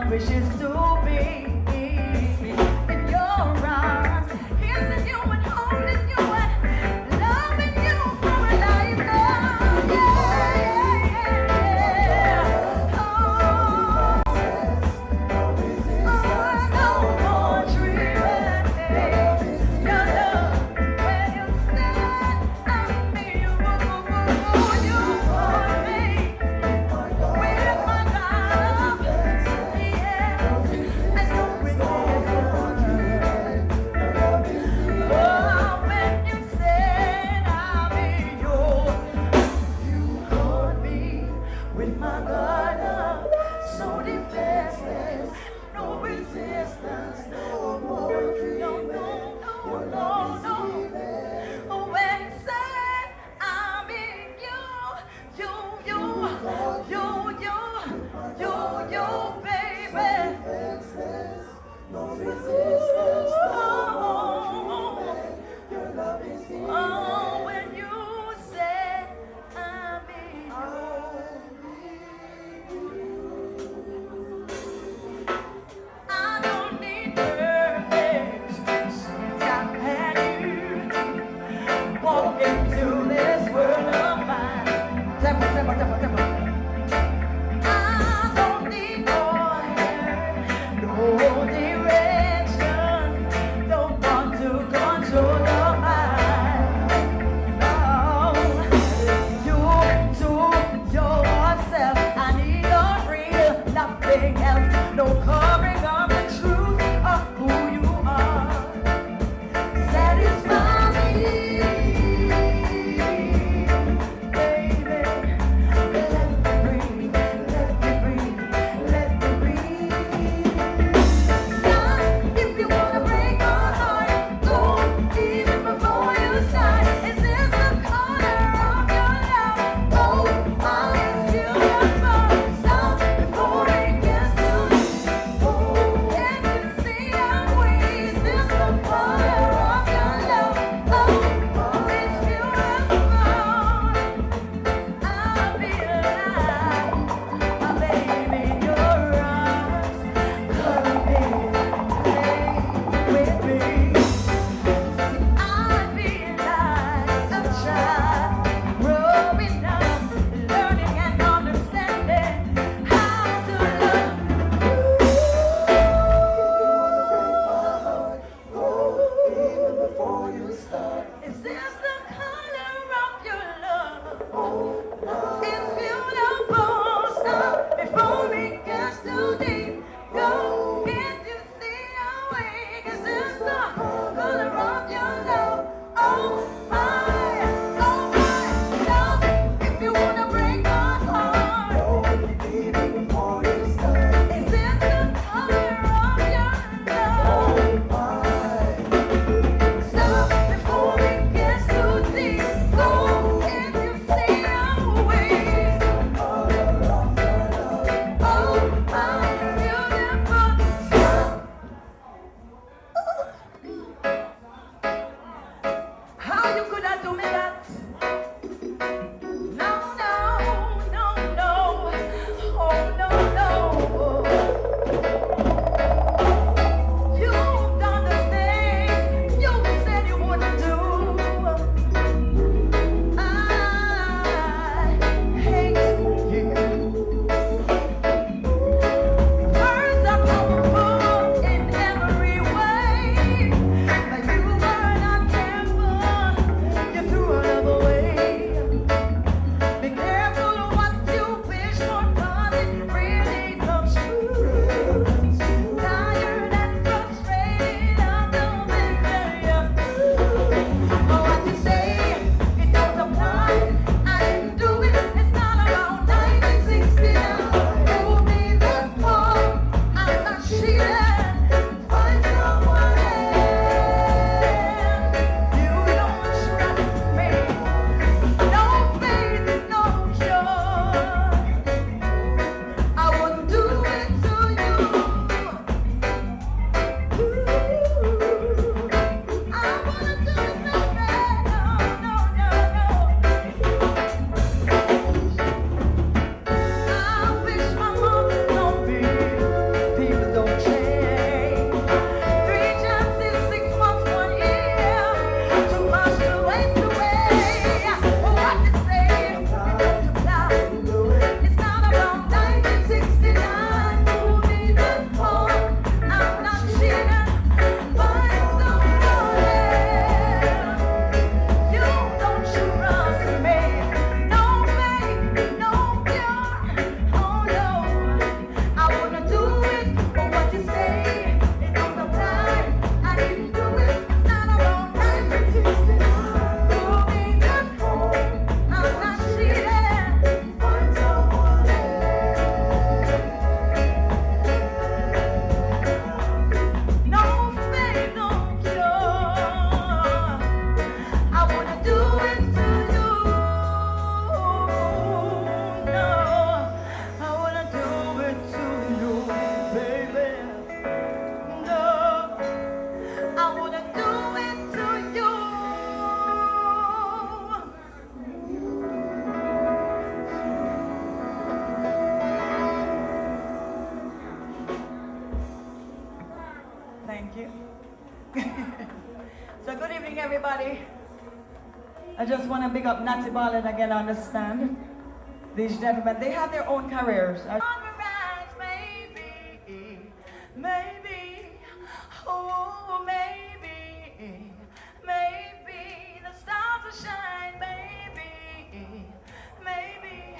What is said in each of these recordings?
wishes to be in your arms, kissing you and holding you and loving you for a lifetime. Yeah. Oh, no more dreaming. Your love, when you stand on me, you want me with my love. Yeah. And no wouldn't do it to you. Thank you. So good evening, everybody. I just want to big up Natty Ballard again, understand. These gentlemen, they have their own careers. Maybe, oh maybe, maybe the stars will shine, maybe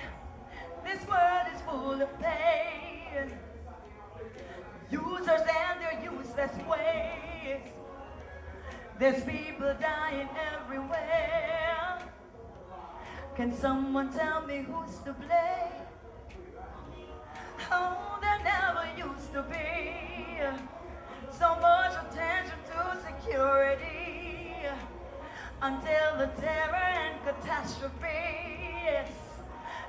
this world is full of pain, users and their useless ways. There's people dying everywhere. Can someone tell me who's to blame? Oh, there never used to be so much attention to security until the terror and catastrophe. Yes.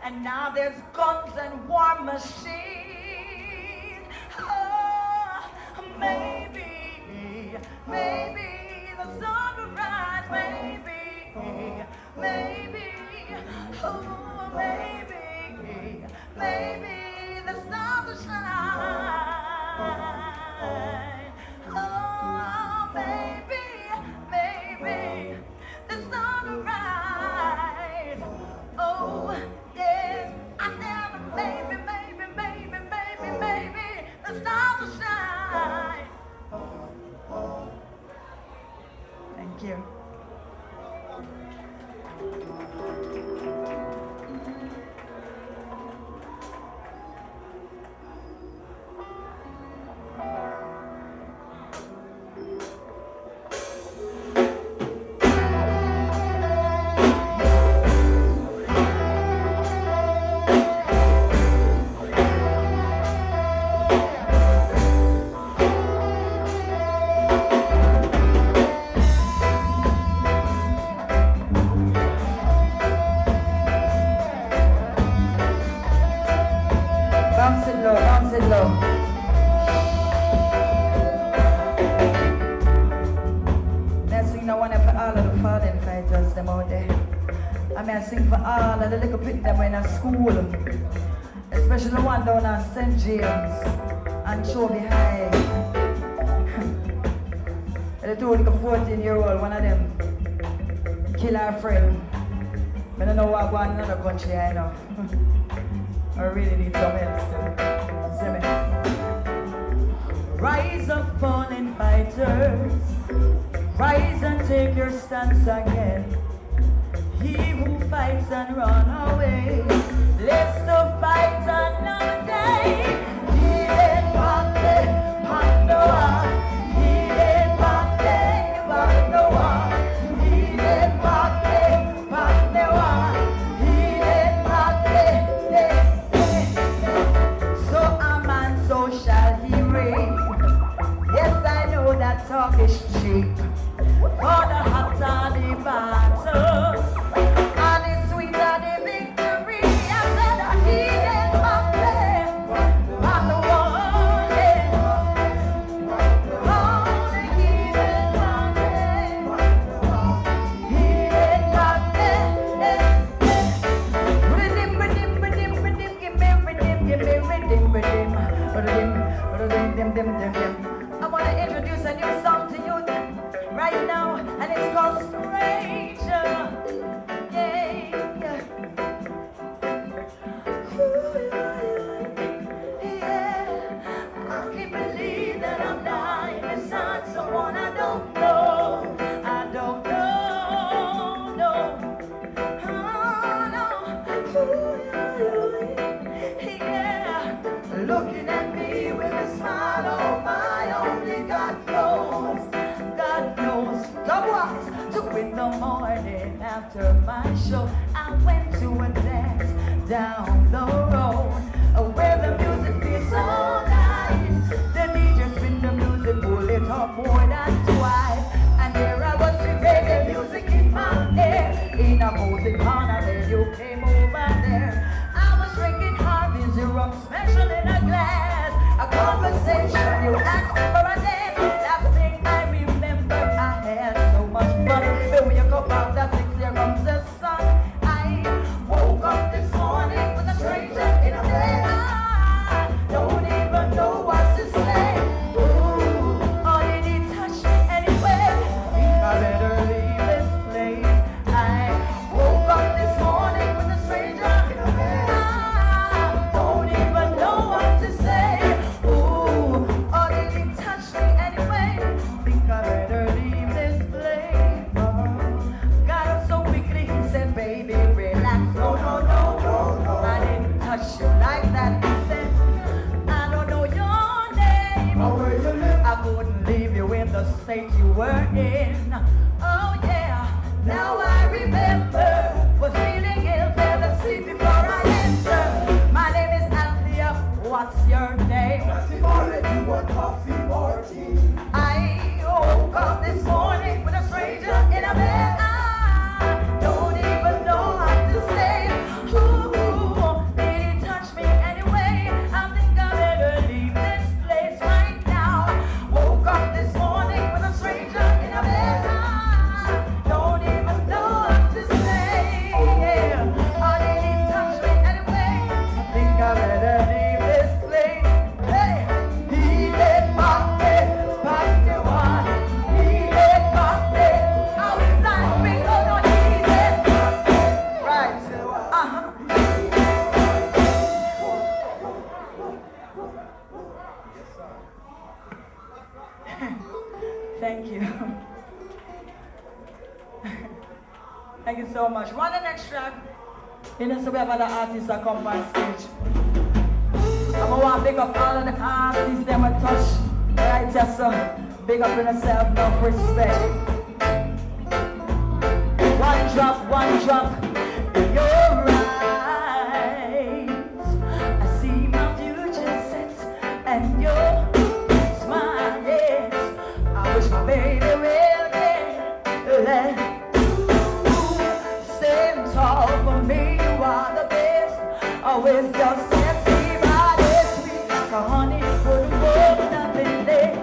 And now there's guns and war machines. Oh, maybe the sun will rise. Maybe, oh, maybe the stars will shine. Oh, maybe the sun will rise. Oh, yes, I said maybe the stars will shine. Thank you. Bounce it low. I sing the one for all of the fallen fighters them out there. I mean I sing for all of the little people that went to school, especially the one down at St. James and Chobe High. The two little 14-year-old, one of them kill our friend. I don't know what going on in another country, I know. I really need some help still. See me? Rise up, fallen fighters. Rise and take your stance again. He who fights and run away, let's to fight another day. He ain't Pande, he ain't Pande, he ain't Pande, he ain't Pande. So a man, so shall he reign. Yes, I know that talk is cheap. For the hot are the battle, and the sweet are the victory. I said I need it up there, but the one is all the heathen one is. Heathen one is. Redeem, give me redeem. I want to introduce a new song to you right now, and it's called Stranger. Yeah. I can't believe that I'm dying beside someone I don't know. No. Yeah. Looking at me with a smile on my only God knows. There was 2 in the morning after my show. I went to a dance down the road where the music feels so nice. The DJ spin the music, pull it up more than twice, and there I was with reggae music in my ear. In a music corner, then you came over there. I was drinking Harvey's rum special in a glass. A conversation, you asked for a dance. Last thing I remember were in. Oh yeah, now I remember. Was feeling ill, fell asleep before I entered. My name is Althea. What's your name? Coffee or you want coffee or tea? I woke up this morning with a stranger in a bed. I don't even know how to say. Ooh, did he touch me anyway? I think I better leave this place right now. Woke up this morning with a stranger in a bed. I don't even know what to say. Oh, did he touch me anyway? I think I better leave this place. Hey, he did my head, back the one. He did my head, outside me. Oh no, he did. Right. Thank you. Thank you so much. One the next track. You know, so we have other artists that come on stage. I'm gonna want to pick up all of the artists that will touch. Right, just so big up in yourself, enough respect. One drop in your eyes. I see my future set and your smile, yes. I wish my baby will get stand tall for me. You are the best. Always just sexy body, sweet like a honey, good for nothing there.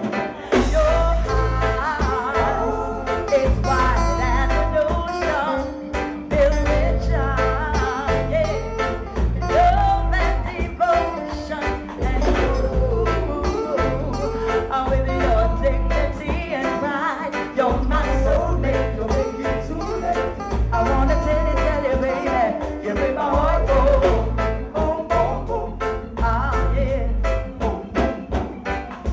Your heart is wide as an ocean, filled with joy, yeah. Love and devotion, and you are with your dignity and pride. You're my soulmate, don't make it too late. I wanna tell you, baby, you make my heart go. Boom, boom, boom. Ah, yeah. Boom, boom, boom.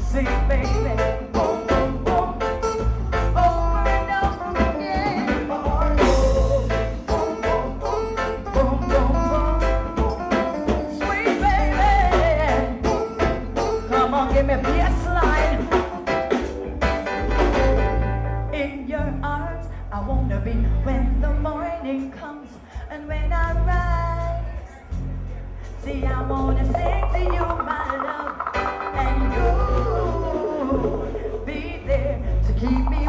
Sing, baby. Boom, boom, boom. Over and over again. My heart goes. Boom, boom, boom. Boom, boom, boom. Sweet baby. Come on, give me a bassline. In your arms, I wanna be when the morning comes and when I rise. See, I wanna sing to you, my love, and you be there to keep me